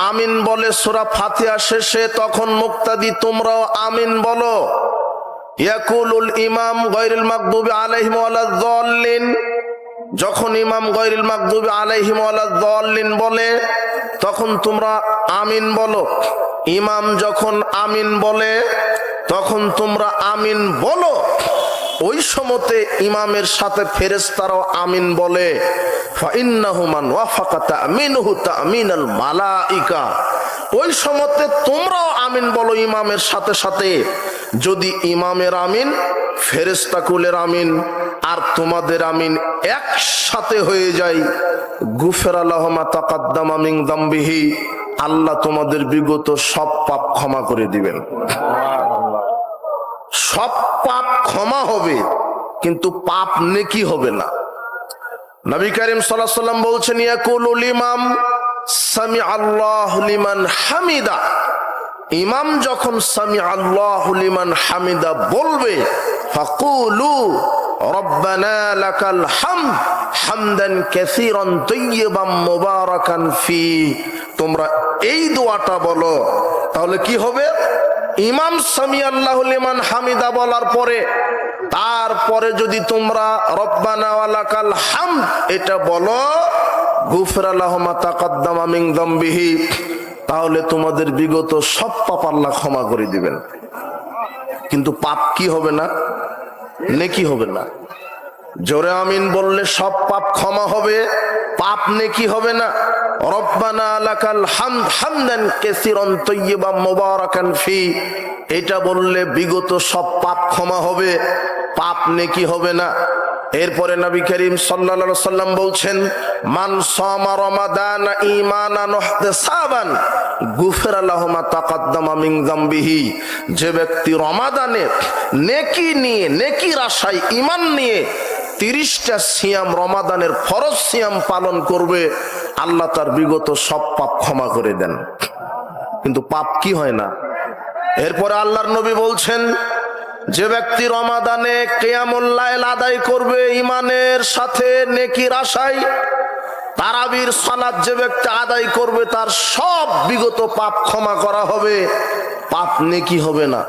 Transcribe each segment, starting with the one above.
আমিন বলে সূরা ফাতিহা শেষে, তখন মুক্তাদি তোমরাও আমিন বলো। ইয়াকুলুল ইমাম গায়রুল মাগদুবি আলাইহিম ওয়ালাদ দাল্লিন, যখন ইমাম গায়রুল মাগদুবি আলাইহিম ওয়ালাদ দাল্লিন বলে তখন তোমরা আমিন বলো। ইমাম যখন আমিন বলে তখন তোমরা আমিন বলো। ওই সময়তে ইমামের সাথে ফেরেশতারাও আমিন বলে। ফাইন্নাহু মান ওয়াফাকা তামিনুহু তামিনাল মালাইকা, ওই সময়তে তোমরাও আমিন বলো ইমামের সাথে সাথে। যদি ইমামের আমিন, ফেরেশতাকুলের আমিন আর তোমাদের আমিন একসাথে হয়ে যায়, গুফিরা লাহু মা তাকাদ্দামা মিন যামবিহি, আল্লাহ তোমাদের বিগত সব পাপ ক্ষমা করে দিবেন। সব পাপ ক্ষমা হবে, কিন্তু পাপ নেকি হবে না। নবী করিম সাল্লাল্লাহু আলাইহি ওয়াসাল্লাম বলছেন, ইয়াকুলুল ইমাম সামি আল্লাহু লিমান হামিদা, ইমাম যখন সামি আল্লাহু লিমান হামিদা বলবে, ফাকুলু রব্বানা লাকাল হামদ হামদান কাসীরান তাইয়িবান মুবারাকান ফি, তোমরা এই দোয়াটা বলো। তাহলে কি হবে? ইমাম সামি আল্লাহু লিমান হামিদা বলার পরে তারপরে যদি তোমরা রব্বানা ওয়া লাকাল হামদ এটা বলো, গুফিরা লাহু মা তাকাদ্দামা মিন যামবিহি, তাহলে তোমাদের বিগত সব পাপ আল্লাহ ক্ষমা করে দিবেন। কিন্তু পাপ কি হবে না? নেকি হবে না। জোরে আমিন বললে সব পাপ ক্ষমা হবে, পাপ নেকি হবে না। রব্বানা লাকাল হামদ হামদান কাসীরান তাইয়িবান মুবারাকান ফি, এটা বললে বিগত সব পাপ ক্ষমা হবে, পাপ নেকি হবে না। এরপরে নবী করিম সাল্লাল্লাহু আলাইহি ওয়াসাল্লাম বলছেন, মান সামা রমাদান ঈমানান ওয়া ইহতিসাবান গুফিরা লাহু মা তাকাদ্দামা মিন যামবিহি, যে ব্যক্তি রমাদানে নেকি নিয়ে, নেকির আশায় ঈমান নিয়ে 30টা সিয়াম, রমাদানের ফরজ সিয়াম পালন করবে, আল্লাহ তার বিগত সব পাপ ক্ষমা করে দেন। কিন্তু পাপ কি হয় না। এরপরে আল্লাহর নবী বলছেন, যে ব্যক্তি রমাদানে কিয়ামুল লাইল আদায় করবে ঈমানের সাথে নেকির আশায়, তারাবির সালাত যে ব্যক্তি আদায় করবে তার সব বিগত পাপ ক্ষমা করা হবে, পাপ নেকি হবে না।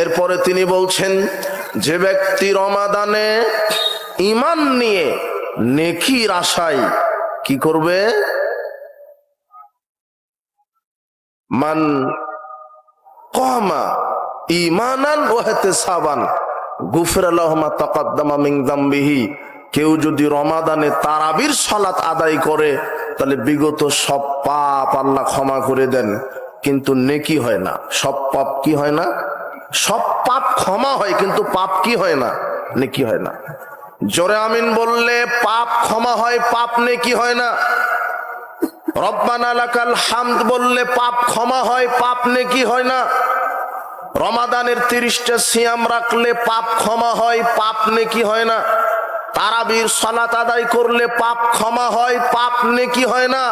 এরপরে তিনি বলছেন, যে ব্যক্তি রমাদানে ঈমান নিয়ে নেকির আশায় কি করবে, মান কামা ঈমানান ওয়া ইহতিসাবান গুফিরা লাহু মা তাকাদ্দামা মিন যামবিহি, কেউ যদি রমাদানে তারাবির সালাত আদায় করে তাহলে বিগত সব পাপ আল্লাহ ক্ষমা করে দেন, কিন্তু নেকি হয় না। সব পাপ কি হয় না? সব পাপ ক্ষমা হয়, কিন্তু পাপ কি হয় না? নেকি হয় না। জোরে আমিন বললে পাপ ক্ষমা হয়, পাপ নেকি হয় না। রব্বানা লাকাল হামদ বললে পাপ ক্ষমা হয়, পাপ নেকি হয় না। রমাদানের 30টা সিয়াম রাখলে পাপ ক্ষমা হয়, পাপ নেকি হয় না। তারাবির সালাত আদায় করলে পাপ ক্ষমা হয়, পাপ নেকি হয় না।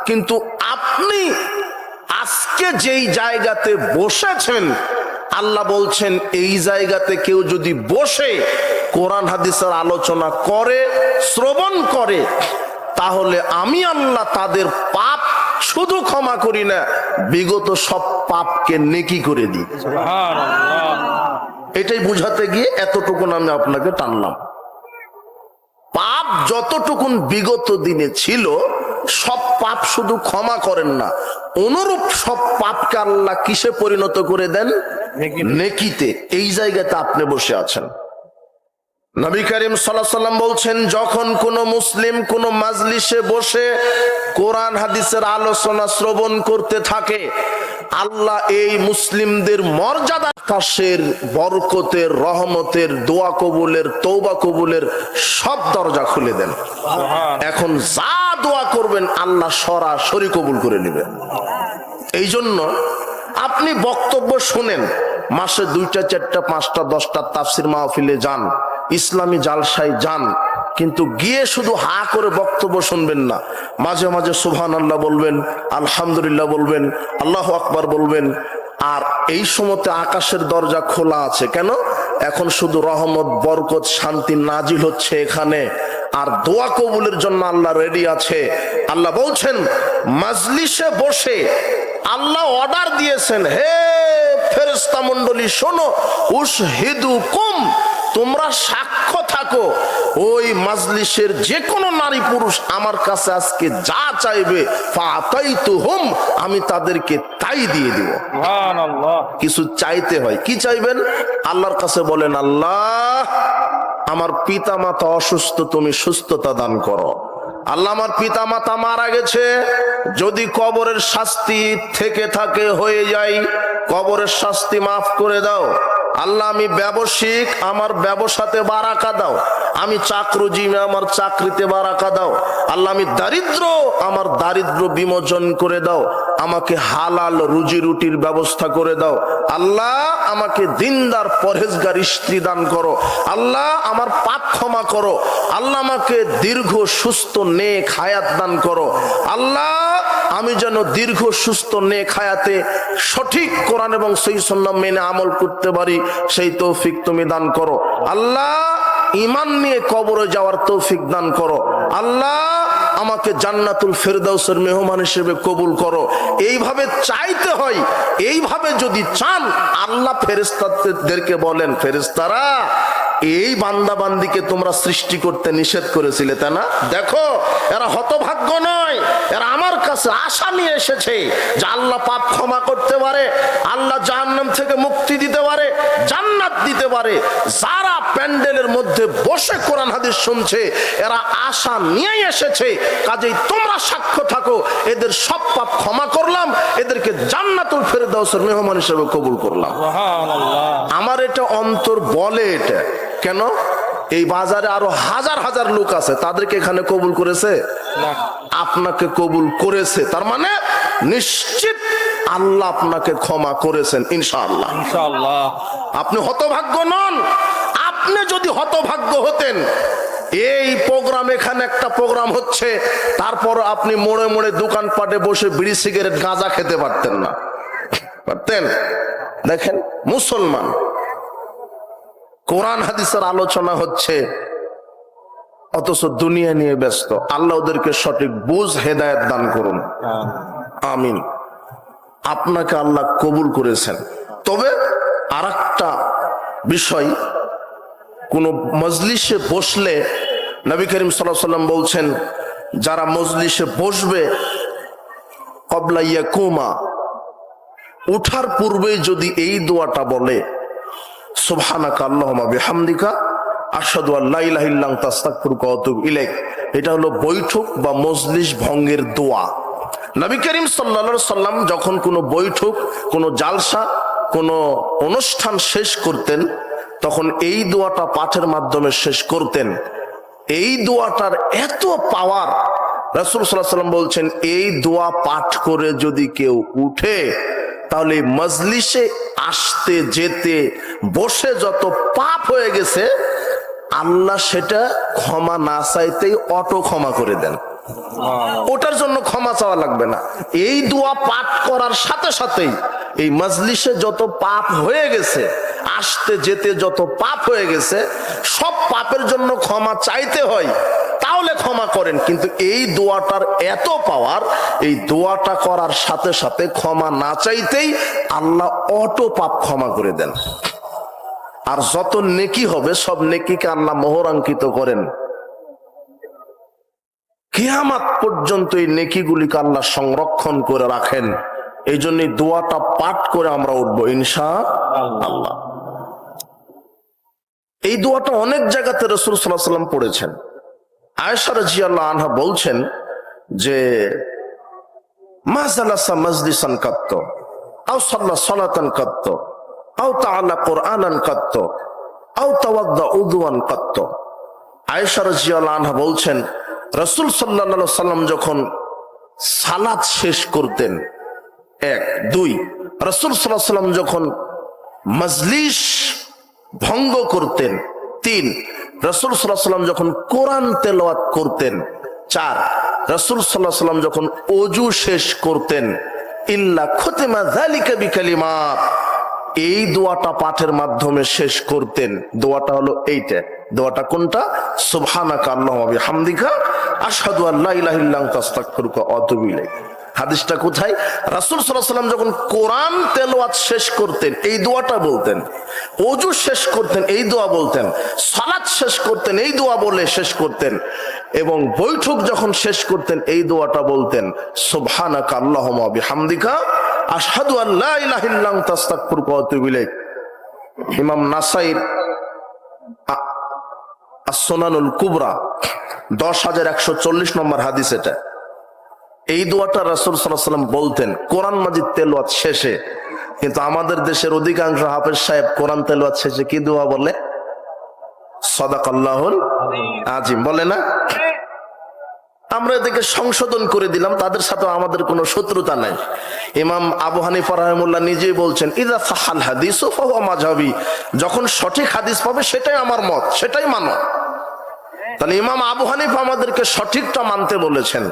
কিন্তু আপনি আজকে যেই জায়গাতে বসেছেন, আল্লাহ বলছেন এই জায়গাতে কেউ যদি বসে কোরআন হাদিসের আলোচনা করে, শ্রবণ করে, তাহলে আমি আল্লাহ তাদের পাপ শুধু ক্ষমা করি না, বিগত সব পাপকে নেকি করে দিই। এটাই বুঝাতে গিয়ে এতটুকুন আমি আপনাকে টানলাম। পাপ যতটুকুন বিগত দিনে ছিল, সব পাপ শুধু ক্ষমা করেন না, অনুরূপ সব পাপকে আল্লাহ কিসে পরিণত করে দেন? নেকিতে। এই জায়গাতে আপনি বসে আছেন। নবী করিম সাল্লাল্লাহু আলাইহি ওয়াসাল্লাম বলছেন, যখন কোন মুসলিম কোন মাজলিসে বসে কোরআন হাদিসের আলোচনা শ্রবণ করতে থাকে, আল্লাহ এই মুসলিমদের মর্যাদা, আকাশের বরকতের, রহমতের, দোয়া কবুলের, তওবা কবুলের সব দরজা খুলে দেন। এখন যা দোয়া করবেন আল্লাহ সরাসরি কবুল করে নেবেন। এই জন্য আপনি বক্তব্য শুনেন, মাসে 2টা 4টা 5টা 10টা তাফসির মাহফিলে যান, ইসলামী জালসায় যান, কিন্তু গিয়ে শুধু হা করে বক্তব্য শুনবেন না। মাঝে মাঝে সুবহানাল্লাহ বলবেন, আলহামদুলিল্লাহ বলবেন, আল্লাহু আকবার বলবেন। আর এই সময়তে আকাশের দরজা খোলা আছে। কেন? এখন শুধু রহমত, বরকত, শান্তি নাজিল হচ্ছে এখানে। আর দোয়া কবুলের জন্য আল্লাহ রেডি আছে। আল্লাহ বলছেন মাজলিসে বসে আল্লাহ অর্ডার দিয়েছেন, হে ফেরেশতা মণ্ডলী শোনো, উশহিদুকুম, তোমরা সাক্ষ্য থাকো, ওই মাজলিসের যে কোনো নারী পুরুষ আমার কাছে আজকে যা চাইবে ফাতাইতুহুম, আমি তাদেরকে তাই দিয়ে দিব। সুবহানাল্লাহ। কিছু চাইতে হয়, কি চাইবেন? আল্লাহর কাছে বলেন, আল্লাহ আমার পিতা মাতা অসুস্থ, তুমি সুস্থতা দান করো। আল্লাহ আমার পিতা মাতা মারা গেছে, যদি কবরের শাস্তি থেকে থাকে হয়ে যায়, কবরের শাস্তি মাফ করে দাও। আল্লাহ আমি ব্যবসায়িক, আমার ব্যবসাতে বারাকা দাও। আমি চাকরুজীবী, আমার চাকরিতে বারাকা দাও। আল্লাহ আমি দারিদ্র, আমার দারিদ্র বিমোচন করে দাও। আমাকে হালাল রুজি রুটির ব্যবস্থা করে দাও। আল্লাহ আমাকে দিনদার পরহেজগার স্ত্রী দান করো। আল্লাহ আমার পাপ ক্ষমা করো। আল্লাহ আমাকে দীর্ঘ সুস্থ নেক হায়াত দান করো। আল্লাহ আমি যেন দীর্ঘ সুস্থ নেক হায়াতে সঠিক কোরআন এবং সহিহ সুন্নাহ মেনে আমল করতে পারি, সেই তৌফিক তুমি দান করো। আল্লাহ ঈমান নিয়ে কবরে যাওয়ার তৌফিক দান করো। আল্লাহ আমাকে জান্নাতুল ফেরদাউসের মেহমান হিসেবে কবুল করো। এইভাবে চাইতে হয়। এইভাবে যদি চান, আল্লাহ ফেরেশতাদেরকে বলেন, ফেরেশতারা এই বান্দা বান্দিকে তোমরা সৃষ্টি করতে নিষেধ করেছিলে, তাই না? দেখো এরা হতভাগ্য নয়, এরা আমার কাছে আশা নিয়ে এসেছে যে আল্লাহ পাপ ক্ষমা করতে পারে, আল্লাহ জাহান্নাম থেকে মুক্তি দিতে পারে, জান্নাত দিতে পারে। যারা প্যান্ডেলের মধ্যে বসে কোরআন হাদিস শুনছে, এরা আশা নিয়ে এসেছে। কাজেই তোমরা সাক্ষ্য থাকো, এদের সব পাপ ক্ষমা করলাম, এদেরকে জান্নাতুল ফেরদাউসের মেহমান হিসেবে কবুল করলাম। আমার এটা অন্তর বলে। এটা কেন? এই বাজারে আরো হাজার হাজার লোক আছে, তাদেরকে এখানে কবুল করেছে? আপনাকে কবুল করেছে, তার মানে নিশ্চিত আল্লাহ আপনাকে ক্ষমা করেছেন ইনশাআল্লাহ। ইনশাআল্লাহ আপনি হতভাগ্য নন। আপনি যদি হতভাগ্য হতেন, এই প্রোগ্রাম, এখানে একটা প্রোগ্রাম হচ্ছে, তারপর আপনি মোড়ে মোড়ে দোকানপাটে বসে বিড়ি সিগারেট গাঁজা খেতে পারতেন না? পারতেন? দেখেন মুসলমান, কোরআন হাদিসের আলোচনা হচ্ছে, অথচ দুনিয়া নিয়ে ব্যস্ত। আল্লাহ ওদেরকে সঠিক বুঝ হেদায়েত দান করুন, আমিন। আপনাকে আল্লাহ কবুল করেছেন। তবে আরেকটা বিষয়, কোন মজলিসে বসলে নবী করিম সাল্লাল্লাহু আলাইহি ওয়াসাল্লাম বলছেন, যারা মজলিসে বসবে ক্বাবলা ইয়াকুমা, উঠার পূর্বে যদি এই দোয়াটা বলে, সুবহানাকা আল্লাহুম্মা বিহামদিকা আশহাদু আল্লা ইলাহা ইল্লা আনতা আস্তাগফিরুকা ওয়া আতুবু ইলাইক, এটা হলো বৈঠক বা মজলিস ভঙ্গের দোয়া। নবী করিম সাল্লাল্লাহু আলাইহি সাল্লাম যখন কোনো বৈঠক, কোনো জালসা, কোনো অনুষ্ঠান শেষ করতেন, তখন এই দোয়াটা পাঠের মাধ্যমে শেষ করতেন। এই দোয়াটার এত পাওয়ার, রাসূল সাল্লাল্লাহু আলাইহি সাল্লাম বলছেন, এই দোয়া পাঠ করে যদি কেউ উঠে, তাহলে মজলিসে আসতে যেতে বসে যত পাপ হয়ে গেছে, আল্লাহ সেটা ক্ষমা না চাইতেই অটো ক্ষমা করে দেন। ওটার জন্য ক্ষমা চাওয়া লাগবে না। এই দোয়া পাঠ করার সাথে সাথেই এই মজলিসে যত পাপ হয়ে গেছে, আসতে যেতে যত পাপ হয়ে গেছে, সব পাপের জন্য ক্ষমা চাইতে হয়, তাহলে ক্ষমা করেন। কিন্তু এই দোয়াটার এত পাওয়ার, এই দোয়াটা করার সাথে সাথে ক্ষমা না চাইতেই আল্লাহ অটো পাপ ক্ষমা করে দেন। আর যত নেকি হবে, সব নেকিকে আল্লাহ মোহরাঙ্কিত করেন। কিয়ামত পর্যন্ত এই নেকিগুলিকে আল্লাহ সংরক্ষণ করে রাখেন। এই জন্য দোয়াটা পাঠ করে আমরা উঠবো ইনশাআল্লাহ। এই দোয়াটা অনেক জায়গাতে রাসূল সাল্লাল্লাহু আলাইহি ওয়াসাল্লাম পড়েছেন। আয়েশা রাদিয়াল্লাহু আনহা বলছেন যে, মা জালাসা মাজলিসান কাত্ত আও সাল্লা সালাতান কাত্ত আও তাআলা কুরআনান কাত্ত আও তাওয়াদ্দা উযুয়ান কাত্ত। আয়েশা রাদিয়াল্লাহু আনহা বলছেন, রাসূল সাল্লাল্লাহু আলাইহি ওয়াসাল্লাম যখন সালাত শেষ করতেন, 1 2, রাসূল সাল্লাল্লাহু আলাইহি ওয়াসাল্লাম যখন মজলিস ভঙ্গ করতেন, 3, রাসূল সাল্লাল্লাহু আলাইহি ওয়াসাল্লাম যখন কোরআন তেলাওয়াত করতেন, 4, রাসূল সাল্লাল্লাহু আলাইহি ওয়াসাল্লাম যখন ওযু শেষ করতেন, ইল্লা খুতিমা যালিকা বিকালিমাত, এই দোয়াটা পাঠের মাধ্যমে শেষ করতেন। দোয়াটা হলো এইটা। দোয়াটা কোনটা? সুবহানাকা আল্লাহুম্মা ওয়া বিহামদিকা আশহাদু আল্লা ইলাহা ইল্লা আনতা আস্তাগফিরুকা ওয়া আতুবু ইলাইক। হাদিসটা কোথায়? রাসূল সাল্লাল্লাহু আলাইহি ওয়াসাল্লাম যখন কোরআন তেলাওয়াত শেষ করতেন এই দোয়াটা বলতেন, ওযু শেষ করতেন এই দোয়া বলতেন, সালাত শেষ করতেন এই দোয়া বলে শেষ করতেন, এবং বৈঠক যখন শেষ করতেন এই দোয়াটা বলতেন, সুবহানাকা আল্লাহুম্মা ওয়া বিহামদিকা আশহাদু আল্লা ইলাহা ইল্লা আনতা আস্তাগফিরুকা ওয়া আতুবু ইলাইক। ইমাম নাসাইর as-সুনানুল কুবরা 10140 নম্বর হাদিস এটা। এই দোয়াটা রাসূল সাল্লাল্লাহু আলাইহি ওয়াসাল্লাম বলতেন কোরআন মাজিদ তেলাওয়াত শেষে। কিন্তু আমাদের দেশের অধিকাংশ হাফেজ সাহেব কোরআন তেলাওয়াত শেষে কি দোয়া বলে? সাদাকাল্লাহুল আযীম বলে না? আমরা এদিকে সংশোধন করে দিলাম, তাদের সাথে আমাদের কোনো শত্রুতা নাই। ইমাম আবু হানিফা রাহিমাহুল্লাহ নিজেই বলছেন ইযা সাহাল হাদিসু ফাহুয়া মাযহাবি, যখন সঠিক হাদিস পাবে সেটাই আমার মত, সেটাই মানো। তাহলে ইমাম আবু হানিফা আমাদেরকে সঠিকটা মানতে বলেছেন।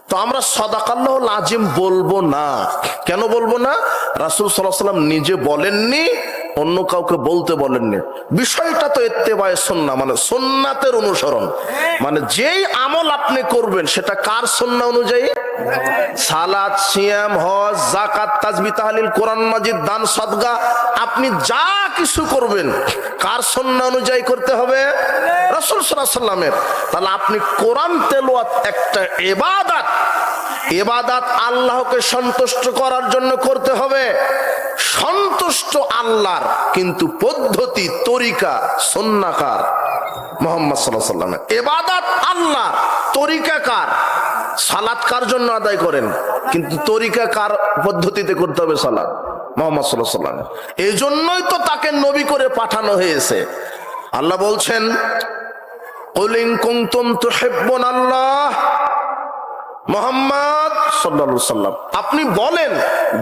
তো আমরা সাদাকাল্লাহুল আযীম বলবো না। কেন বলবো না? রাসূল সাল্লাল্লাহু আলাইহি ওয়াসাল্লাম নিজে বলেননি, অন্য কাউকে বলতে বলেননি। বিষয়টা তো ইত্তেবায়ে সুন্নাহ, মানে সুন্নাতের অনুসরণ। মানে যেই আমল আপনি করবেন সেটা কার সুন্নাহ অনুযায়ী? সালাত, সিয়াম, হজ, যাকাত, তাসবিহ, তাহলিল, কোরআন মাজিদ, দান, সাদকা, আপনি যা কিছু করবেন কার সুন্নাহ অনুযায়ী করতে হবে? রাসূল সাল্লাল্লাহু আলাইহি ওয়াসাল্লামের। তাহলে আপনি কোরআন তেলাওয়াত একটা ইবাদত, ইবাদত আল্লাহকে সন্তুষ্ট করার জন্য করতে হবে। সন্তুষ্ট আল্লাহর, কিন্তু পদ্ধতি তরিকা সুন্নাহ কার? মুহাম্মদ সাল্লাল্লাহু আলাইহি ওয়াসাল্লামের। ইবাদত আল্লাহ, তরিকা কার? সালাত কার জন্য আদায় করেন, কিন্তু তরিকা কার পদ্ধতিতে করতে হবে? সালাত মুহাম্মদ সাল্লাল্লাহু আলাইহি ওয়াসাল্লাম। এই জন্যই তো তাকে নবী করে পাঠানো হয়েছে। আল্লাহ বলছেন কুল ইন কুনতুম তুহিব্বুনাল্লাহ, মুহাম্মদ সাল্লাল্লাহু আলাইহি ওয়াসাল্লাম আপনি বলেন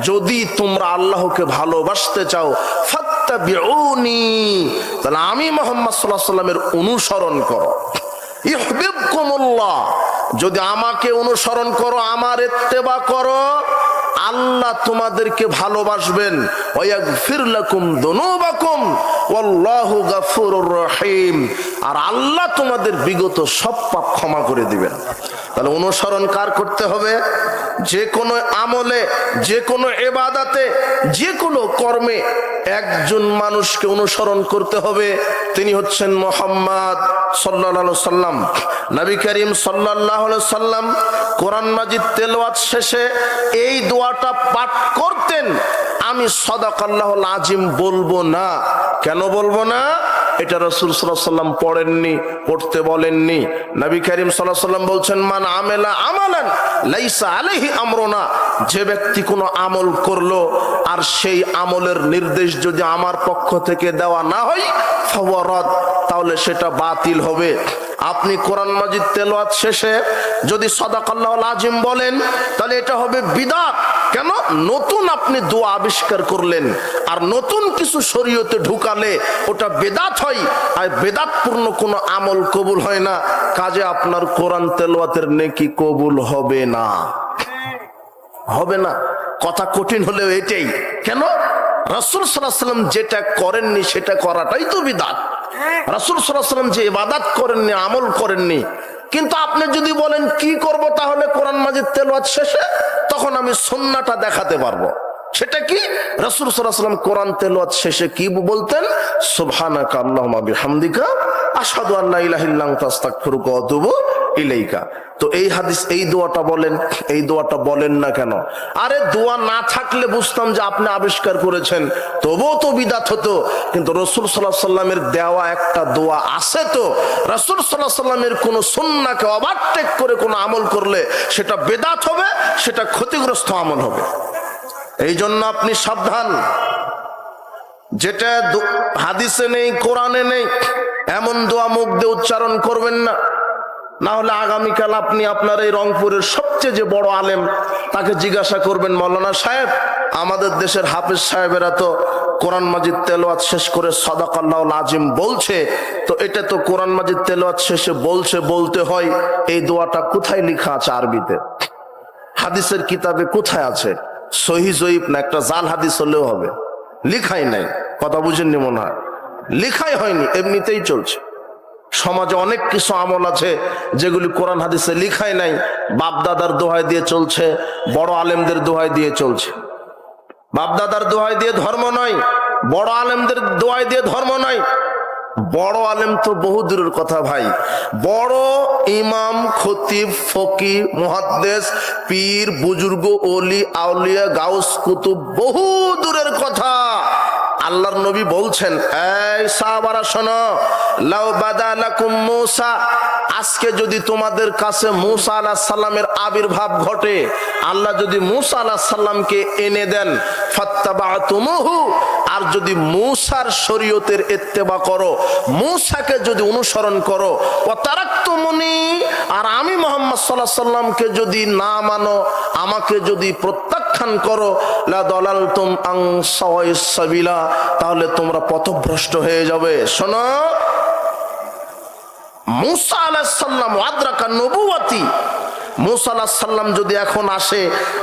যদি তোমরা আল্লাহকে ভালোবাসতে চাও ফাত্তাবিউনি, তাহলে আমি মুহাম্মদ সাল্লাল্লাহু আলাইহি ওয়াসাল্লামের অনুসরণ করো। ইউহিব্বুকুমুল্লাহ, যদি আমাকে অনুসরণ করো, আমার ইত্তেবা করো, আল্লাহ তোমাদেরকে ভালোবাসবেন। ওয়াগফির লাকুম যুনুবাকুম ওয়াল্লাহু গফুরুর রহিম, আর আল্লাহ তোমাদের বিগত সব পাপ ক্ষমা করে দিবেন। তাহলে অনুসরণ কার করতে হবে? যে কোনো আমলে, যে কোনো ইবাদতে, যে কোনো কর্মে একজন মানুষকে অনুসরণ করতে হবে, তিনি হচ্ছেন মুহাম্মদ সাল্লাল্লাহু আলাইহি সাল্লাম। নবী করিম সাল্লাল্লাহু আলাইহি সাল্লাম কোরআন মাজিদ তেলাওয়াত শেষে এই দোয়াটা পাঠ করতেন। আমি সাদাকাল্লাহুল আযীম বলবো না। কেন বলবো না? এটা রাসূল সাল্লাল্লাহু আলাইহি সাল্লাম পড়েননি, পড়তে বলেননি। নবী করিম সাল্লাল্লাহু আলাইহি সাল্লাম বলছেন মান আমিলা আমালান লাইসা আলাইহি আমরুনা, যে ব্যক্তি কোনো আমল করলো আর সেই আমলের নির্দেশ যদি আমার পক্ষ থেকে দেওয়া না হয় ফাহুয়া রাদ, তাহলে সেটা বাতিল হবে। আপনি কোরআন মাজিদ তেলাওয়াত শেষে যদি সাদাকাল্লাহুল আযীম বলেন তাহলে এটা হবে বিদআত। কেন? নতুন আপনি দোয়া আবিষ্কার করলেন, আর নতুন কিছু শরীয়তে ঢুকালে ওটা বেদাত হয়, আর বেদাতপূর্ণ কোনো আমল কবুল হয় না। কাজে আপনার কোরআন তেলাওয়াতের নেকি কবুল হবে না, হবে না। কথা কঠিন হলেও এটাই। কেন? রাসূল সাল্লাল্লাহু আলাইহি ওয়াসাল্লাম যেটা করেননি সেটা করাটাই তো বিদআত। রাসূল সাল্লাল্লাহু আলাইহি ওয়াসাল্লাম যে ইবাদত করেননি, আমল করেননি, কিন্তু আপনি যদি বলেন কি করব, তাহলে কোরআন মাজিদ তেলাওয়াত শেষে তখন আমি সুন্নাহটা দেখাতে পারবো। সেটা কি? রাসূল সাল্লাল্লাহু আলাইহি ওয়াসাল্লাম কোরআন তেলাওয়াত শেষে কি বলতেন? সুবহানাকা আল্লাহুম্মা বিহামদিকা আশহাদু আল্লা ইলাহা ইল্লা আনতা আস্তাগফিরুকা ওয়া আতুবু ইলাইকা। তো এই হাদিস, এই দোয়াটা বলেন, এই দোয়াটা বলেন না কেন? আরে দোয়া না থাকলে বুঝতাম যে আপনি আবিষ্কার করেছেন, তবুও তো বিদআত হতো। কিন্তু রাসূল সাল্লাল্লাহু আলাইহি ওয়াসাল্লামের দেওয়া একটা দোয়া আছে, তো রাসূল সাল্লাল্লাহু আলাইহি ওয়াসাল্লামের কোন সুন্নাহকে ওভারটেক করে কোনো আমল করলে সেটা বিদআত হবে, সেটা ক্ষতিগ্রস্ত আমল হবে। এই জন্য আপনি সাবধান, যেটা হাদিসে নেই, কোরআনে নেই, এমন দোয়া মুখ দিয়ে উচ্চারণ করবেন না। না হলে আগামীকাল আপনি আপনার এই রংপুরের সবচেয়ে যে বড় আলেম তাকে জিজ্ঞাসা করবেন, মৌলানা সাহেব আমাদের দেশের হাফেজ সাহেবেরা তো কোরআন মাজিদ তেলাওয়াত শেষ করে সাদাকাল্লাহুল আযীম বলছে, তো এটা তো কোরআন মাজিদ তেলাওয়াত শেষে বলছে, বলতে হয়, এই দোয়াটা কোথায় লেখা আছে আরবিতে? হাদিসের কিতাবে কোথায় আছে? সহিহ জয়ীফ না একটা জাল হাদিস হলেও হবে? লিখাই নাই। কথা বুঝেননি মনে হয়, লিখাই হয়নি, এমনিতেই চলছে। সমাজে অনেক কিছু আমল আছে যেগুলি কোরআন হাদিসে লিখাই নাই, বাপদাদার দোহাই দিয়ে চলছে, বড় আলেমদের দোহাই দিয়ে চলছে। বাপদাদার দোহাই দিয়ে ধর্ম নয়, বড় আলেমদের দোহাই দিয়ে ধর্ম নয়। বড় আলেম তো বহু দূরের কথা ভাই, বড় ইমাম, খতিব, ফকি, মুহাদ্দিস, পীর, বুজুর্গ, ওলি, আউলিয়া, গাউস, কুতুব বহু দূরের কথা। আল্লাহর নবী বলছেন, এই সাহাবারা শোনো, লাউ বাদা লাকুম মূসা, আজকে যদি তোমাদের কাছে মূসা আলাইহিস সালামের আবির্ভাব ঘটে, আল্লাহ যদি মূসা আলাইহিস সালামকে এনে দেন, ফাত্তাবাতুমুহু, আর যদি মূসার শরীয়তের ইত্তেবা করো, মূসাকে যদি অনুসরণ করো, ওয়া তারাকতুমুনি, আর আমি মুহাম্মদ সাল্লাল্লাহু আলাইহি সাল্লামকে যদি না মানো, আমাকে যদি প্রত্যাখ্যান করো, লা দালালতুম আন সাওয়াইস সাবিলা, তাহলে তোমরা পথভ্রষ্ট হয়ে যাবে। শোনো, মূসা আলাইহিস সালাম আদরাকা নবুওয়াতি, মূসা আলাইহিস সালাম যদি এখন আসে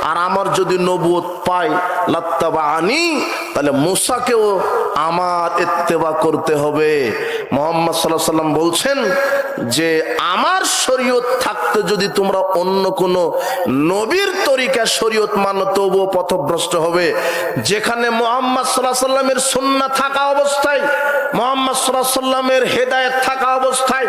আর আমার যদি নবুয়ত পায়, লাত্তাবাআনি, তাহলে মূসাকেও আমার ইত্তেবা করতে হবে। মুহাম্মদ সাল্লাল্লাহু আলাইহি সাল্লাম বলছেন যে আমার শরীয়ত থাকতে যদি তোমরা অন্য কোন নবীর তরিকা শরীয়ত মানো, তবুও পথভ্রষ্ট হবে। যেখানে মুহাম্মদ সাল্লাল্লাহু আলাইহি সাল্লামের সুন্নাহ থাকা অবস্থায়, মুহাম্মদ সাল্লাল্লাহু আলাইহি সাল্লামের হেদায়েত থাকা অবস্থায়,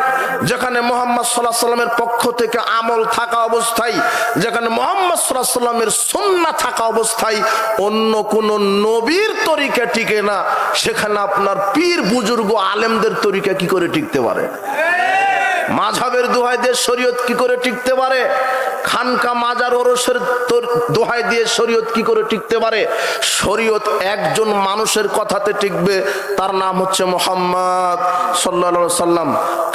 যেখানে মুহাম্মদ সাল্লাল্লাহু আলাইহি সাল্লামের পক্ষ থেকে আমল থাকা অবস্থায়, যেখানে মুহাম্মদ সাল্লাল্লাহু আলাইহি সাল্লামের সুন্নাহ থাকা অবস্থায় অন্য কোন নবীর তরিকা টিকে না, সেখানে আপনার পীর, বুজুর্গ, আলেমদের তরিকা কি করে টিকতে পারে? মাযহাবের দোহাই দিয়ে শরীয়ত কি করে টিকতে পারে? খানকা, মাজার, ওরসের দোহাই দিয়ে শরীয়ত কি করে টিকতে পারে? শরীয়ত একজন মানুষের কথাতে টিকবে, তার নাম হচ্ছে মুহাম্মদ সাল্লাল্লাহু আলাইহি সাল্লাম।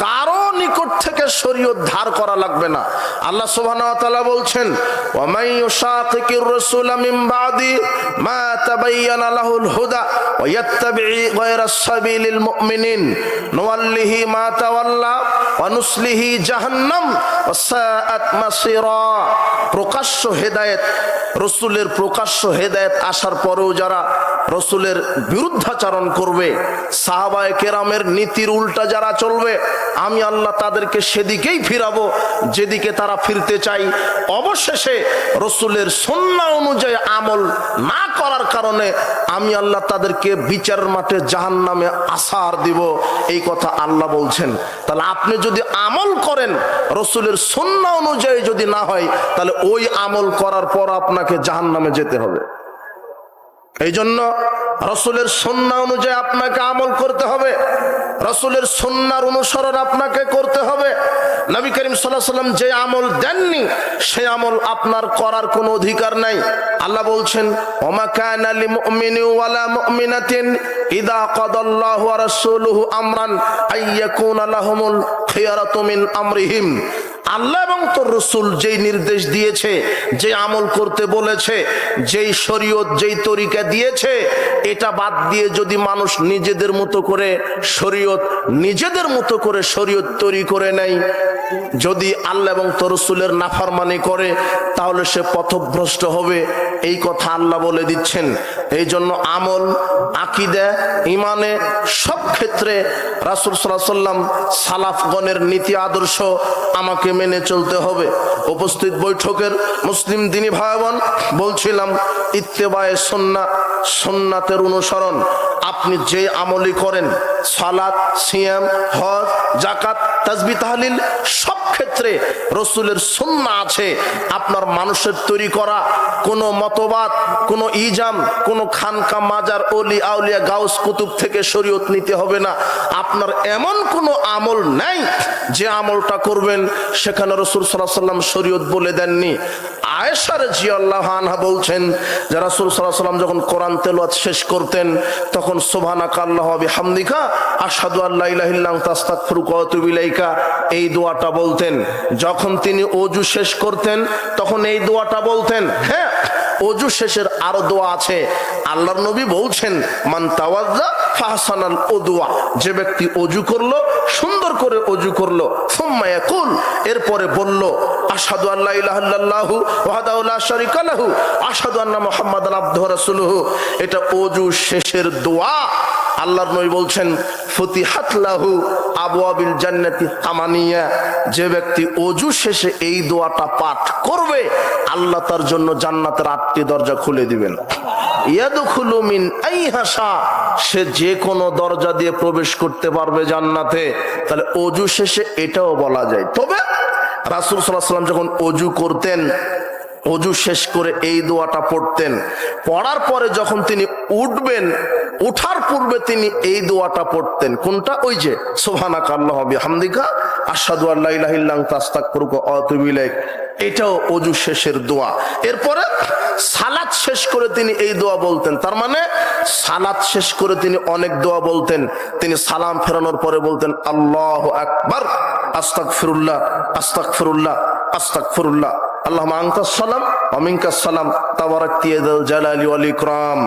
কারো নিকট থেকে শরীয়ত ধার করা লাগবে না। আল্লাহ সুবহানাহু ওয়া তাআলা বলছেন, ওয়া মান ইউশাকিকির রাসূলা মিন বাদি মা তাবায়্যানা লাহুল হুদা ওয়া ইয়াত্তাবি গায়রা সাবিলিল মুমিনিন নুওয়াল্লিহি মা তাওয়াল্লা ওয়া নুসলিহি জাহান্নাম ওয়া সাআত মাসীরা। প্রকাশ্য হেদায়েত, রাসূলের প্রকাশ্য হেদায়েত আসার পরেও যারা রাসূলের বিরুদ্ধাচরণ করবে, সাহাবায়ে কেরামের নীতির উল্টা যারা চলবে, আমি আল্লাহ তাদেরকে সেদিকেই ফিরাবো যেদিকে তারা ফিরতে চাই। অবশেষে রাসূলের সুন্নাহ অনুযায়ী আমল না করার কারণে আমি আল্লাহ তাদেরকে বিচার মাঠে জাহান্নামে আসার দিব। এই কথা আল্লাহ বলছেন। তাহলে আপনি যদি আমল করেন, রাসূলের সুন্নাহ অনুযায়ী যদি না হয়, তাহলে ওই আমল করার পর আপনাকে জাহান্নামে যেতে হবে। এই জন্য রাসূলের সুন্নাহ অনুযায়ী আপনাকে আমল করতে হবে, রাসূলের সুন্নাহর অনুসরণ আপনাকে করতে হবে। নবী করিম সাল্লাল্লাহু আলাইহি ওয়াসাল্লাম যে আমল দেননি, সেই আমল আপনার করার কোনো অধিকার নাই। আল্লাহ বলছেন, ওমা কানা লিমুমিনি ওয়ালা মুমিনাতিন ইযা কাদাল্লাহু ওয়া রাসূলুহু আমরান আইয়াকুনা লাহুমুল খিয়ারাতু মিন আমরিহিম। আল্লাহ এবং তোর রাসূল যেই নির্দেশ দিয়েছে, যে আমল করতে বলেছে, যেই শরীয়ত, যেই তরিকা দিয়েছে, এটা বাদ দিয়ে যদি মানুষ নিজেদের মতো করে শরীয়ত, নিজেদের মতো করে শরীয়ত তৈরি করে নেয়, যদি আল্লাহ এবং তোর রাসূলের নাফরমানি করে, তাহলে সে পথভ্রষ্ট হবে। এই কথা আল্লাহ বলে দিচ্ছেন। এই জন্য আমল, আকীদা, ঈমানে সব ক্ষেত্রে রাসূল সাল্লাল্লাহু আলাইহি ওয়াসাল্লাম, সালাফগণের নীতি আদর্শ আমাকে মেনে চলতে হবে। উপস্থিত বৈঠকের মুসলিম দিনী ভাই বোন, বলছিলাম ইত্তেবায়ে সুন্নাহ, সুন্নাতের অনুসরণ। আপনি যে আমলই করেন, সালাত, সিয়াম, হজ, যাকাত, তাসবিহ, তাহলিল, সব ক্ষেত্রে রাসূলের সুন্নাহ আছে। আপনার মানুষের তৈরি করা কোনো মতবাদ, কোনো ইজাম, কোনো খানকা, মাজার, ওলি, আউলিয়া, গাউস, কুতুব থেকে শরীয়ত নিতে হবে না। আপনার এমন কোনো আমল নাই যে আমলটা করবেন সেখানে রাসূল সাল্লাল্লাহু আলাইহি ওয়াসাল্লাম শরীয়ত বলে দেননি। আয়েশা রাদিয়াল্লাহু আনহা বলছেন যে রাসূল সাল্লাল্লাহু আলাইহি ওয়াসাল্লাম যখন কোরআন তেলাওয়াত শেষ করতেন, তখন সুবহানাকা আল্লাহুম্মা ওয়া বিহামদিকা আশহাদু আল্লা ইলাহা ইল্লা আনতা আস্তাগফিরুকা ওয়া আতুবু ইলাইকা, এই দোয়াটা বলতেন। যখন তিনি ওযু শেষ করতেন, তখন এই দোয়াটা বলতেন। হ্যাঁ, অজু শেষের আরো দোয়া আছে। আল্লাহর নবী বলছেন, মান তাওয়াজ্জা ফাহসানাল উদুয়া, যে ব্যক্তি অজু করলো, সুন্দর করে অজু করলো, সুম্মা ইয়াকুল, এরপরে বলল, আশহাদু আল্লা ইলাহা ইল্লাল্লাহু ওয়াহদাহু লা শারীকা লাহু আশহাদু আন্না মুহাম্মাদান আবদুহু ওয়া রাসূলুহু, এটা অজু শেষের দোয়া। আল্লাহর নবী বলছেন, ফুতিহাত লাহু আবওয়াবিল জান্নাতি তামানিয়া, যে ব্যক্তি অজু শেষে এই দোয়াটা পাঠ করবে, আল্লাহ তার জন্য জান্নাতের 8টি দরজা খুলে দিবেন। ইয়াদখুলু মিন আইহাশা, সে যে কোনো দরজা দিয়ে প্রবেশ করতে পারবে জান্নাতে। তাহলে অজু শেষে এটাও বলা যায়। তবে রাসূল সাল্লাল্লাহু আলাইহি ওয়াসাল্লাম যখন অজু করতেন, অজু শেষ করে এই দোয়াটা পড়তেন, পড়ার পরে যখন তিনি উঠবেন, উঠার পূর্বে তিনি এই দোয়াটা পড়তেন। কোনটা? ওই যে সুবহানাকা আল্লাহুম্মা বিহামদিকা আশহাদু আল্লা ইলাহা ইল্লা আনতা আস্তাগফিরুকা ওয়া আতুবু ইলাইক, এটাও অজু শেষের দোয়া। এরপরে সালাত শেষ করে তিনি এই দোয়া বলতেন। তার মানে সালাত শেষ করে তিনি অনেক দোয়া বলতেন। তিনি সালাম ফেরানোর পরে বলতেন, আল্লাহু আকবার, আস্তাগফিরুল্লাহ আস্তাগফিরুল্লাহ আস্তাগফিরুল্লাহ, আল্লাহুম্মা আনতাস সালাম ওয়া মিনকাস সালাম তাবারাকতা ইয়া যাল জালালি ওয়াল ইকরাম,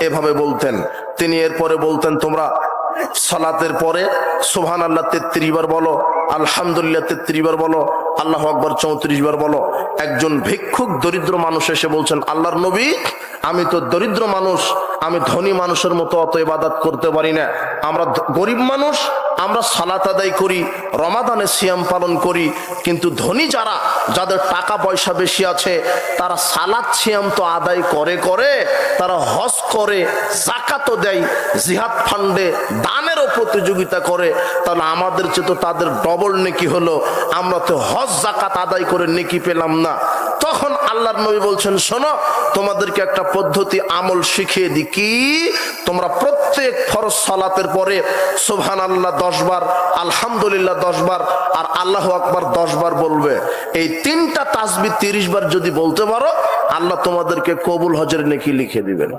এভাবে বলতেন তিনি। এরপরে বলতেন, তোমরা সালাতের পরে সুবহানাল্লাহ 33 বার বলো, আলহামদুলিল্লাহ 33 বার বলো, আল্লাহু আকবার 34 বার বলো। একজন ভিক্ষুক দরিদ্র মানুষ এসে বলছেন, আল্লাহর নবী, আমি তো দরিদ্র মানুষ, আমি ধনী মানুষের মতো অত ইবাদত করতে পারি না। আমরা গরিব মানুষ, আমরা সালাত আদায় করি, রমাদানে সিয়াম পালন করি, কিন্তু ধনী যারা, যাদের টাকা পয়সা বেশি আছে, তারা সালাত সিয়াম তো আদায় করে করে, তারা হজ করে, যাকাতও দেয়, জিহাদ ফান্ডে দানেরও প্রতিযোগিতা করে। তাহলে আমাদের চেয়ে তো তাদের ডবল নেকি হলো, আমরা তো হজ যাকাত আদায় করে নেকি পেলাম না। তখন আল্লাহর নবী বলছেন, শোনো, তোমাদেরকে একটা পদ্ধতি আমল শিখিয়ে দিই। কি? তোমরা প্রত্যেক ফরজ সালাতের পরে সুবহানাল্লাহ 10 বার, আলহামদুলিল্লাহ 10 বার, আর আল্লাহু আকবার 10 বার বলবে। এই 3টা তাসবিহ 30 বার যদি বলতে পারো, আল্লাহ তোমাদেরকে কবুল হজের নেকি লিখে দিবেন।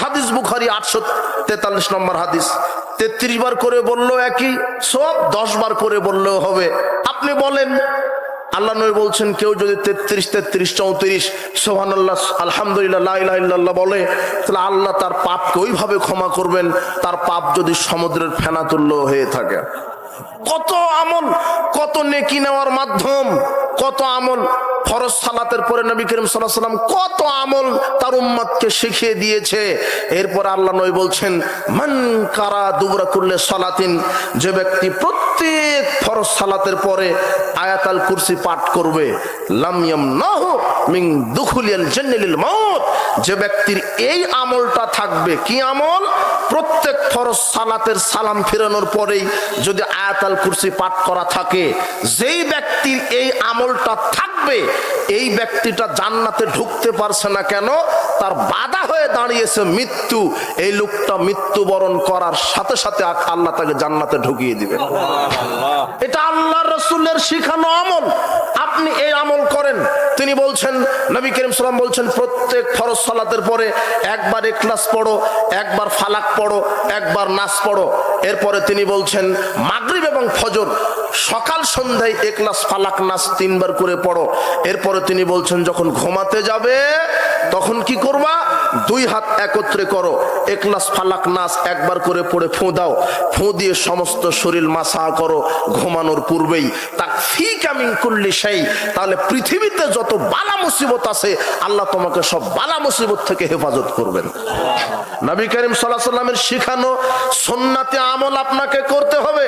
হাদিস বুখারী 843 নম্বর হাদিস। 33 বার করে বললেও একই সব, 10 বার করে বললেও হবে। আপনি বলেন, আল্লাহ নবী বলছেন, কেউ যদি 33, 33, 34 সুবহানাল্লাহ আলহামদুলিল্লাহ লা ইলাহা ইল্লাল্লাহ বলে, তাহলে আল্লাহ তার পাপকে ওইভাবে ক্ষমা করবেন, তার পাপ যদি সমুদ্রের ফেনা তুল্য হয়ে থাকে। কত আমল, কত নেকি নেওয়ার মাধ্যম, কত আমল। ফরজ সালাতের পরে নবী করিম সাল্লাল্লাহু আলাইহি ওয়াসাল্লাম কত আমল তার উম্মতকে শিখিয়ে দিয়েছে। এরপর আল্লাহ নবী বলছেন, মান কারা দুবরা কুল্লি সালাতিন, যে ব্যক্তি প্রত্যেক ফরজ সালাতের পরে আয়াতুল কুরসি পাঠ করবে, লাম ইয়ামনাহু মিন দুখুলিল জান্নাতিল মাউত, যে ব্যক্তির এই আমলটা থাকবে। কি আমল? প্রত্যেক ফরজ সালাতের সালাম ফেরানোর পরেই যদি আয়াতুল কুরসি পাঠ করা থাকে, যেই ব্যক্তির এই আমলটা থাকবে, এই ব্যক্তিটা জান্নাতে ঢুকতে পারছে না কেন? তার বাধা হয়ে দাঁড়িয়েছে মৃত্যু। এই লোকটা মৃত্যুবরণ করার সাথে সাথে আল্লাহ তাকে জান্নাতে ঢুকিয়ে দিবেন। এটা আল্লাহর রাসূলের শিখানো আমল। আপনি এই আমল করেন। তিনি বলছেন, নবী করিম সাল্লাল্লাহু আলাইহি ওয়াসাল্লাম বলছেন, প্রত্যেক ফরজ সালাতের পরে একবার ইখলাস পড়ো, একবার ফালাক পড়ো, একবার নাস পড়ো। এরপরে তিনি বলছেন, মাগরিব এবং ফজর সকাল সন্ধ্যায় ইখলাস ফালাক নাস 3 বার করে পড়ো। এরপরে তিনি বলছেন, যখন ঘুমাতে যাবে তখন কি করবা? 2 হাত একত্রে করো, ইখলাস ফালাক নাস একবার করে পড়ে ফু দাও, ফু দিয়ে সমস্ত শরীর মাসাহ করো ঘুমানোর পূর্বেই। তাকফিকা মিন কুল্লি শাই, তাহলে পৃথিবীতে যত বালা মুসিবত আছে, আল্লাহ তোমাকে সব বালা মুসিবত থেকে হেফাজত করবেন। নবী করিম সাল্লাল্লাহু আলাইহি ওয়াসাল্লামের শিখানো সুন্নাতে আমল আপনাকে করতে হবে।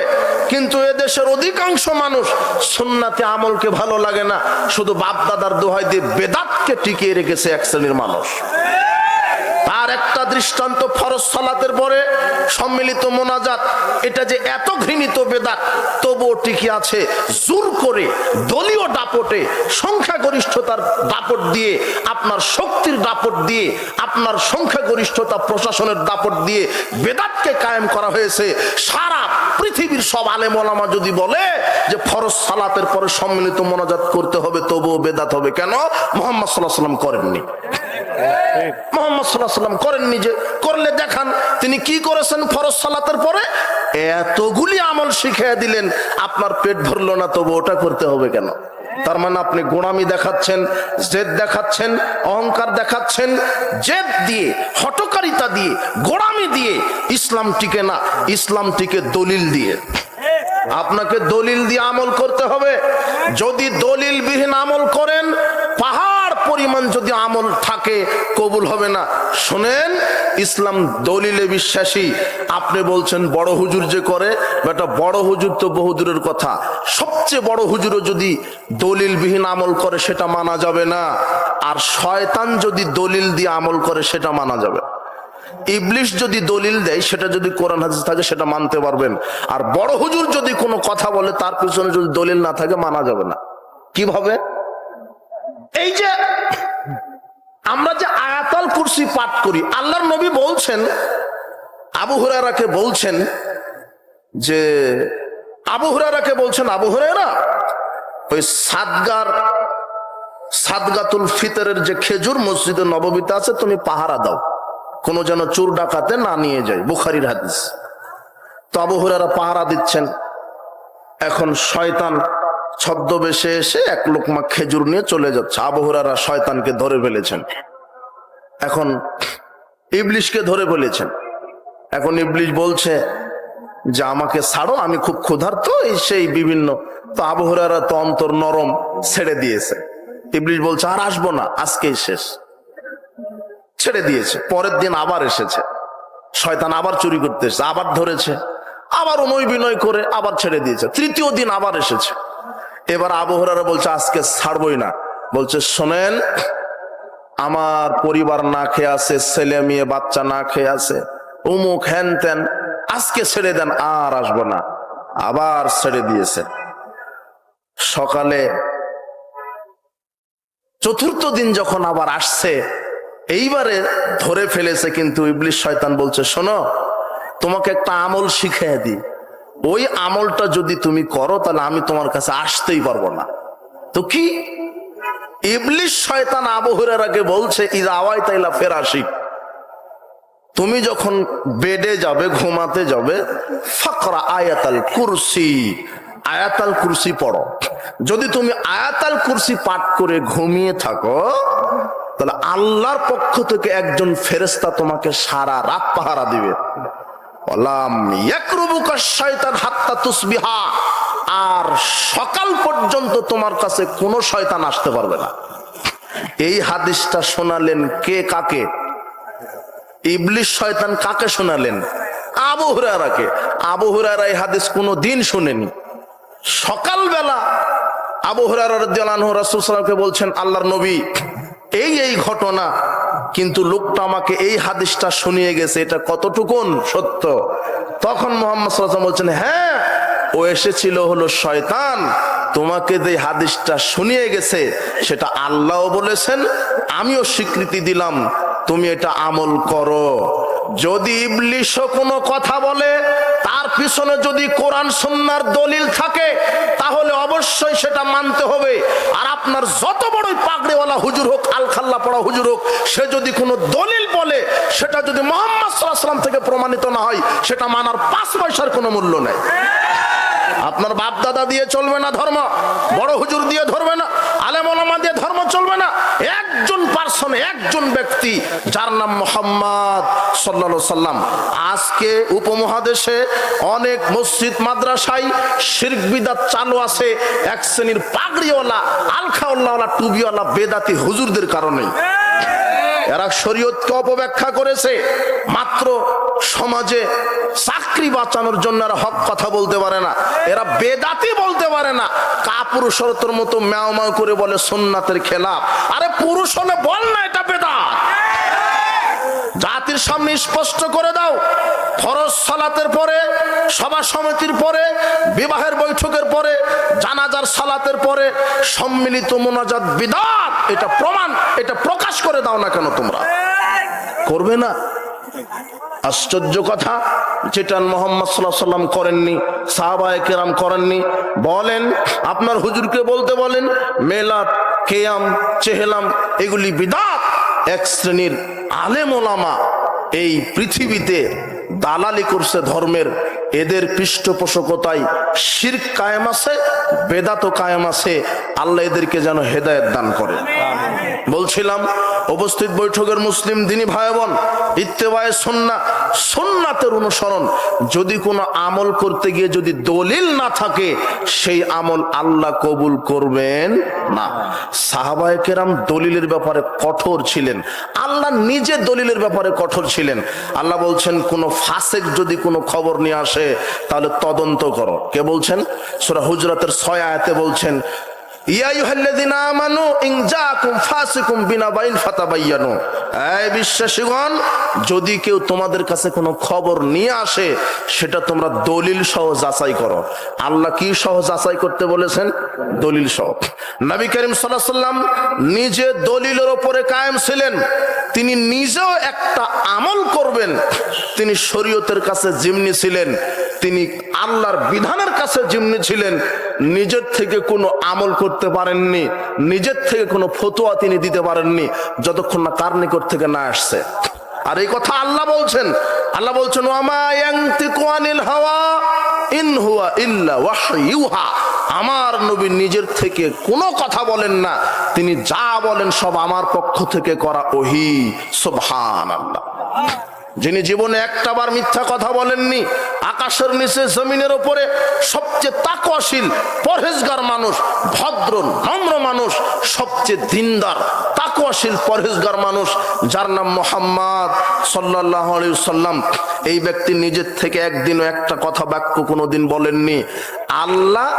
কিন্তু এদেশের অধিকাংশ মানুষ সুন্নাতে আমলকে ভালো লাগে না, শুধু বাপ দাদার দোহাই দিয়ে বেদাতকে টিকিয়ে রেখেছে এক শ্রেণীর মানুষ। তার একটা দৃষ্টান্ত, ফরজ সালাতের পরে সম্মিলিত মোনাজাত, এটা যে এত ঘৃণিত বেদাত, তবুও টিকে আছে জোর করে, দলীয় দাপটে, সংখ্যাগরিষ্ঠতার দাপট দিয়ে, আপনার শক্তির দাপট দিয়ে, আপনার সংখ্যাগরিষ্ঠতা প্রশাসনের দাপট দিয়ে বেদাতকে কায়েম করা হয়েছে। সারা পৃথিবীর সব আলেম ওলামা যদি বলে যে ফরজ সালাতের পরে সম্মিলিত মোনাজাত করতে হবে, তবুও বেদাত হবে কেন? মুহাম্মদ সাল্লাল্লাহু আলাইহি ওয়াসাল্লাম করেননি। মুহাম্মদ সাল্লাল্লাহু আলাইহি ওয়াসাল্লাম করেননি। যে করলে দেখান তিনি কি করেছেন ফরজ সালাতের পরে। এতগুলি আমল শিখিয়ে দিলেন, আপনার পেট ভরলো না, তবু ওটা করতে হবে কেন? তার মানে আপনি গোঁড়ামি দেখাচ্ছেন, জেদ দেখাচ্ছেন, অহংকার দেখাচ্ছেন। জেদ দিয়ে, হঠকারিতা দিয়ে, গোঁড়ামি দিয়ে ইসলাম টিকে না। ইসলাম টিকে দলিল দিয়ে। আপনাকে দলিল দিয়ে আমল করতে হবে। যদি দলিলবিহীন আমল করেন, পাহাড় পরিমাণ যদি আমল থাকে, কবুল হবে না। শুনেন, ইসলাম দলিলে বিশ্বাসী। আপনি বলছেন বড় হুজুর যে করে, বেটা বড় হুজুর তো বহুদূরের কথা। সবচেয়ে বড় হুজুরও যদি দলিলবিহীন আমল করে, সেটা মানা যাবে না। আর শয়তান যদি দলিল দিয়ে আমল করে, সেটা মানা যাবে। ইবলিশ যদি দলিল দেয়, সেটা যদি কোরআন হাদিস থাকে, সেটা মানতে পারবেন। আর বড় হুজুর যদি কোনো কথা বলে, তার পিছনে যদি দলিল না থাকে, মানা যাবে না। কিভাবে? এই যে আমরা যে আয়াতুল কুরসি পাঠ করি, আল্লাহর নবী বলছেন, আবু হুরায়রাকে বলছেন যে, আবু হুরায়রা ওই সাদগাতুল ফিতরের যে খেজুর মসজিদে নববীতে আছে, তুমি পাহারা দাও, কোনো যেন চোর ডাকাতে না নিয়ে যায়। বুখারীর হাদিস। তো আবু হুরায়রা পাহারা দিচ্ছেন। এখন শয়তান ছদ্মবেশে এসে এক লোকমা খেজুর নিয়ে চলে যাচ্ছে। আবু হুরায়রা শয়তানকে ধরে ফেলেছেন। এখন ইবলিশকে ধরে ফেলেছেন। এখন ইবলিশ বলছে যে, আমাকে ছাড়ো, আমি খুব ক্ষুধার্ত, এই সেই বিভিন্ন। তো আবু হুরায়রা তো অন্তর নরম, ছেড়ে দিয়েছে। ইবলিশ বলছে, আর আসবো না, আজকেই শেষ। ছেড়ে দিয়েছে। পরের দিন আবার এসেছে, শয়তান আবার চুরি করতে এসেছে, আবার ধরেছে, আবার অনুয় বিনয় করে আবার ছেড়ে দিয়েছে। তৃতীয় দিন আবার এসেছে। এবার আবু হুরায়রা বলছে, আজকে ছাড়বই না। বলছে, শোনেন, আমার পরিবার না খেয়ে আছে, ছেলে মেয়ে বাচ্চা না খেয়ে আছে, অমুক হ্যান ত্যান, আজকে ছেড়ে দেন, আর আসবো না। আবার ছেড়ে দিয়েছে। সকালে চতুর্থ দিন যখন আবার আসছে, এইবারে ধরে ফেলেছে। কিন্তু ইবলিশ শয়তান বলছে, শোনো, তোমাকে একটা আমল শিখিয়ে দিই, ওই আমলটা যদি তুমি করো, তাহলে আমি তোমার কাছে আসতেই পারবো না। তো কি? ইবলিশ শয়তান আবু হুরায়রাকে বলছে, ইযা আওয়াইতা ইলা ফিরাশিক, তুমি যখন বেডে যাবে, ঘুমাতে যাবে, ফাকরা আয়াতুল কুরসি, আয়াতুল কুরসি পড়ো। যদি তুমি আয়াতুল কুরসি পাঠ করে ঘুমিয়ে থাকো, তাহলে আল্লাহর পক্ষ থেকে একজন ফেরেশতা তোমাকে সারা রাত পাহারা দিবে। ওয়ালাম ইয়াকরুবুকা শাইতান হাত্তা তুসবিহা, আর সকাল পর্যন্ত তোমার কাছে কোনো শয়তান আসতে পারবে না। এই হাদিসটা শোনালেন কে কাকে? ইবলিশ শয়তান কাকে শোনালেন? আবু হুরায়রাকে। আবু হুরায়রা এই হাদিস কোনো দিন শুনেনি। সকালবেলা আবু হুরায়রা রাদিয়াল্লাহু আনহু রাসূল সাল্লাল্লাহু আলাইহি ওয়াসাল্লামকে বলছেন, আল্লাহর নবী, এই ঘটনা, কিন্তু লোকটা আমাকে এই হাদিসটা শুনিয়ে গেছে, এটা কতটুকুন সত্য? তখন মুহাম্মদ সাল্লাল্লাহু আলাইহি ওয়াসাল্লাম বলছেন, হ্যাঁ, ও এসেছিল হলো শয়তান, তোমাকে যে হাদিসটা শুনিয়ে গেছে, সেটা আল্লাহও বলেছেন, আমিও স্বীকৃতি দিলাম, তুমি এটা আমল করো। যদি ইবলিশও কোনো কথা বলে, তার পিছনে যদি কোরআন সুন্নাহর দলিল থাকে, তাহলে অবশ্যই সেটা মানতে হবে। আর আপনার যত বড়ই পাগড়িওয়ালা হুজুর হোক, আলখাল্লা পড়া হুজুর হোক, সে যদি কোনো দলিল বলে, সেটা যদি মুহাম্মদ সাল্লাল্লাহু আলাইহি ওয়াসাল্লাম থেকে প্রমাণিত না হয়, সেটা মানার 5 পয়সার কোনো মূল্য নেই। আপনার বাপ দাদা দিয়ে চলবে না ধর্ম, বড় হুজুর দিয়ে ধরবে না, আলেম ওলামা দিয়ে ধর্ম চলবে না। একজন পার্সন, একজন ব্যক্তি, যার নাম মুহাম্মদ সাল্লাল্লাহু আলাইহি সাল্লাম। আজকে উপমহাদেশে অনেক মসজিদ মাদ্রাসায় শিরক বিদআত চালু আছে, এক শ্রেণীর পাগড়িওয়ালা, আলখাওয়ালা, টুবিওয়ালা বেদাতি হুজুরদের কারণে। এরা শরীয়তকে অপব্যাখ্যা করেছে, মাত্র সমাজে চাকরি বাঁচানোর জন্য এরা হক কথা বলতে পারে না, এরা বেদাতি বলতে পারে না। কাপুরুষত্বের মতো ম্যাও ম্যাও করে বলে সুন্নাতের খেলাফ। আরে পুরুষ হলে বল না এটা বেদাত। জাতির সামনে স্পষ্ট করে দাও, ফরজ সালাতের পরে, সভা সমিতির পরে, বিবাহের বৈঠকের পরে, জানাজার সালাতের পরে সম্মিলিত মুনাজাত বিদআত, এটা প্রমাণ, এটা প্রকাশ করে দাও না কেন? তোমরা করবে না? আশ্চর্য কথা, যেটা মুহাম্মদ সাল্লাল্লাহু আলাইহি ওয়াসাল্লাম করেননি, সাহাবায়ে কেরাম করেননি। বলেন, আপনার হুজুরকে বলতে বলেন, মেলাদ, কিয়াম, চেহলাম, এগুলি বিদআত। এক শ্রেণীর আলেম ওলামা এই পৃথিবীতে দালালি করছে ধর্মের, এদের পৃষ্ঠপোষকতায় শিরক কায়েম আছে, বেদাত কায়েম আছে। আল্লাহ এদেরকে যেন হেদায়েত দান করে। বলছিলাম উপস্থিত বৈঠকের মুসলিম দিনী ভাই বোন, ইত্তেবায়ে সুন্নাহ, সুন্নাতের অনুসরণ। যদি কোনো আমল করতে গিয়ে যদি দলিল না থাকে, সেই আমল আল্লাহ কবুল করবেন না। সাহাবায়ে কেরাম দলিলের ব্যাপারে কঠোর ছিলেন, আল্লাহ নিজে দলিলের ব্যাপারে কঠোর ছিলেন। আল্লাহ বলছেন কোন ফাসিক যদি কোনো খবর নিয়ে আসে তাহলে তদন্ত করো। কে বলছেন? সূরা হুজরাতের 6 আয়াতে বলছেন, ইয়া আইয়ুহাল্লাযীনা আমানু ইন জাআকুম ফাসিকুম বিনাবাইন ফাতাবায়ানু। এই বিশ্বাসীগণ, যদি কেউ তোমাদের কাছে কোনো খবর নিয়ে আসে সেটা তোমরা দলিল সহ যাচাই করো। আল্লাহ কি সহ যাচাই করতে বলেছেন? দলিল সহ। নবী করিম সাল্লাল্লাহু আলাইহি সাল্লাম নিজে দলিলের উপরে কায়েম ছিলেন। তিনি নিজেও একটা আমল করবেন, তিনি শরীয়তের কাছে জিম্মি ছিলেন, তিনি আল্লাহর বিধানের কাছে জিম্মি ছিলেন। নিজের থেকে কোনো আমল করতে পারেননি, নিজের থেকে কোনো ফতোয়া তিনি দিতে পারেননি যতক্ষণ না কার নিকট থেকে না আসছে। আর এই কথা আল্লাহ বলছেন, আল্লাহ বলছেন ওয়ামা ইয়ানতিকু আনিল হাওয়া ইন হুয়া ইল্লা ওয়াহয়ুহা। আমার নবী নিজের থেকে কোনো কথা বলেন না, তিনি যা বলেন সব আমার পক্ষ থেকে করা ওহী। সুবহানাল্লাহ। যিনি জীবনে একটাবার মিথ্যা কথা বলেননি, আকাশের নিচে জমিনের উপরে সবচেয়ে তাকওয়াশীল পরহেজগার মানুষ, ভদ্র নম্র মানুষ, সবচেয়ে দিনদার তাকওয়াশীল পরহেজগার মানুষ, যার নাম মুহাম্মদ সাল্লাল্লাহু আলাইহি ওয়াসাল্লাম। এই ব্যক্তি নিজের থেকে একদিনও একটা কথা বাক্য কোনোদিন বলেননি। আল্লাহ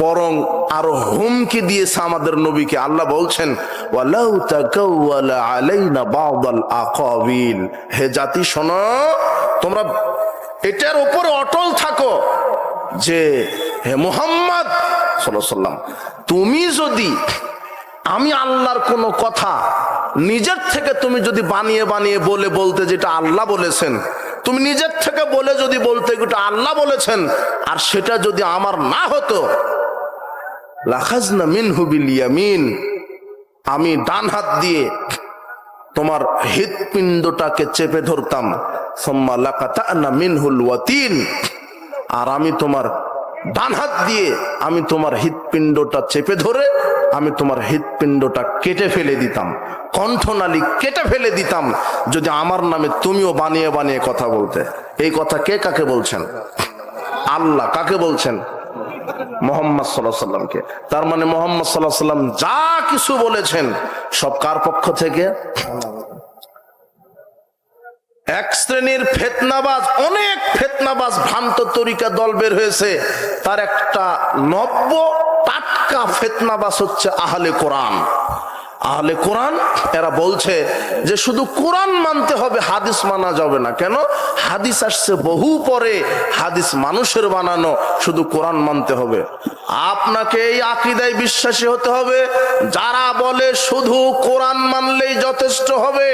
বরং আরো হুমকি দিয়েছে আমাদের নবীকে। আল্লাহ বলছেন ওয়ালাউ তাকাওয়ালা আলাইনা বা'দাল আকাবিল। হে জাতি শোনো, তোমরা এটার উপরে অটল থাকো যে হে মুহাম্মদ সাল্লাল্লাহু আলাইহি ওয়াসাল্লাম, তুমি যদি আমি আল্লাহর কোনো কথা নিজের থেকে তুমি যদি বানিয়ে বানিয়ে বলতে যেটা আল্লাহ বলেছেন, তুমি নিজের থেকে বলে যদি বলতে এটা আল্লাহ বলেছেন, আর সেটা যদি আমার না হতো, লাখাজনা মিনহু বিল ইয়ামিন, আমি ডান হাত দিয়ে তোমার হৃৎপিণ্ডটাকে চেপে ধরতাম, সুম্মা লাকাতানা মিনহুল ওয়াতিন, আর আমি তোমার ডান হাত দিয়ে আমি তোমার হৃৎপিণ্ডটা চেপে ধরে আমি তোমার হৃৎপিণ্ডটা কেটে ফেলে দিতাম, কণ্ঠনালী কেটে ফেলে দিতাম, যদি আমার নামে তুমিও বানিয়ে বানিয়ে কথা বলতে। এই কথা কে কাকে বলছেন? আল্লাহ। কাকে বলছেন? মুহাম্মদ সাল্লাল্লাহু আলাইহি সাল্লামকে। তার মানে মুহাম্মদ সাল্লাল্লাহু আলাইহি সাল্লাম যা কিছু বলেছেন সব কার পক্ষ থেকে? এক শ্রেণীর ফিতনাবাজ, অনেক ফিতনাবাজ ভ্রান্ত তরিকা দল বের হয়েছে, তার একটা নব্য টাটকা ফিতনাবাজ হচ্ছে আহলে কোরআন। আহলে কোরআন এরা বলছে যে শুধু কোরআন মানতে হবে, হাদিস মানা যাবে না। কেন? হাদিস আসছে বহু পরে, হাদিস মানুষের বানানো, শুধু কোরআন মানতে হবে। আপনাকে এই আকীদায় বিশ্বাসী হতে হবে যারা বলে শুধু কোরআন মানলেই যথেষ্ট হবে,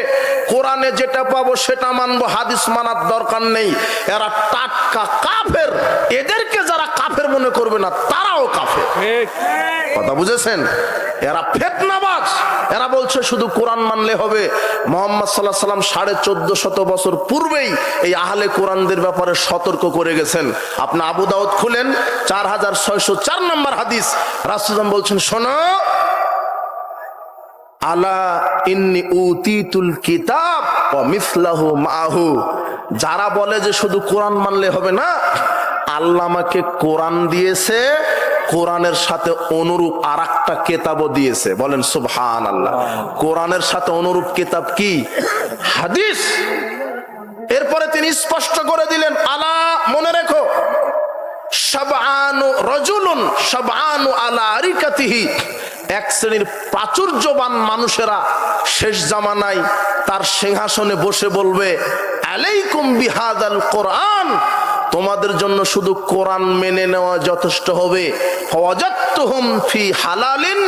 কোরআনে যেটা পাবো সেটা মানবো, হাদিস মানার দরকার নেই। এরা টাটকা কাফের। এদেরকে যারা কাফের মনে করবে না তারাও কাফের। কথা বুঝেছেন? এরা ফিতনাবাজ। এরা বলছে শুধু কোরআন মানলে হবে। মুহাম্মদ সাল্লাল্লাহু আলাইহি সাল্লাম 1450 বছর পূর্বেই এই আহলে কোরআনদের ব্যাপারে সতর্ক করে গেছেন। আপনি আবু দাউদ খুলেন, 4604 নম্বর হাদিস, রাসূল বলছেন শোনো, আলা ইন্নী উতিতুল কিতাব ওয়া মিসলাহু মাহু। যারা বলে যে শুধু কোরআন মানলে হবে না, আল্লাহ আমাকে কোরআন দিয়েছে, কোরআনের সাথে অনুরূপ আরেকটা কিতাবও দিয়েছে। বলেন সুবহানাল্লাহ। কোরআনের সাথে অনুরূপ কিতাব কি? হাদিস। এরপরে তিনি স্পষ্ট করে দিলেন, আলা, মনে রেখো, শাবআনু রাজুলুন শাবআনু আলা আরিকাতিহি। এক শ্রেণীর প্রাচুর্যবান মানুষেরা শেষ জামানায় তার সিংহাসনে বসে বলবে, আলাইকুম বিহাদাল কোরআন, তোমাদের জন্য শুধু কোরআন মেনে নেওয়া যথেষ্ট হবে। ফাওয়াজাতুহুম ফি হালালিন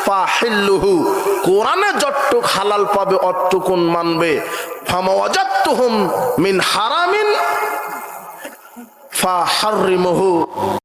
ফাহিল্লুহু, কোরআনে যতটুক হালাল পাবে অতটুকুন মানবে। ফামাওয়াজাতুহুম মিন হারামিন ফাহাররিমুহু।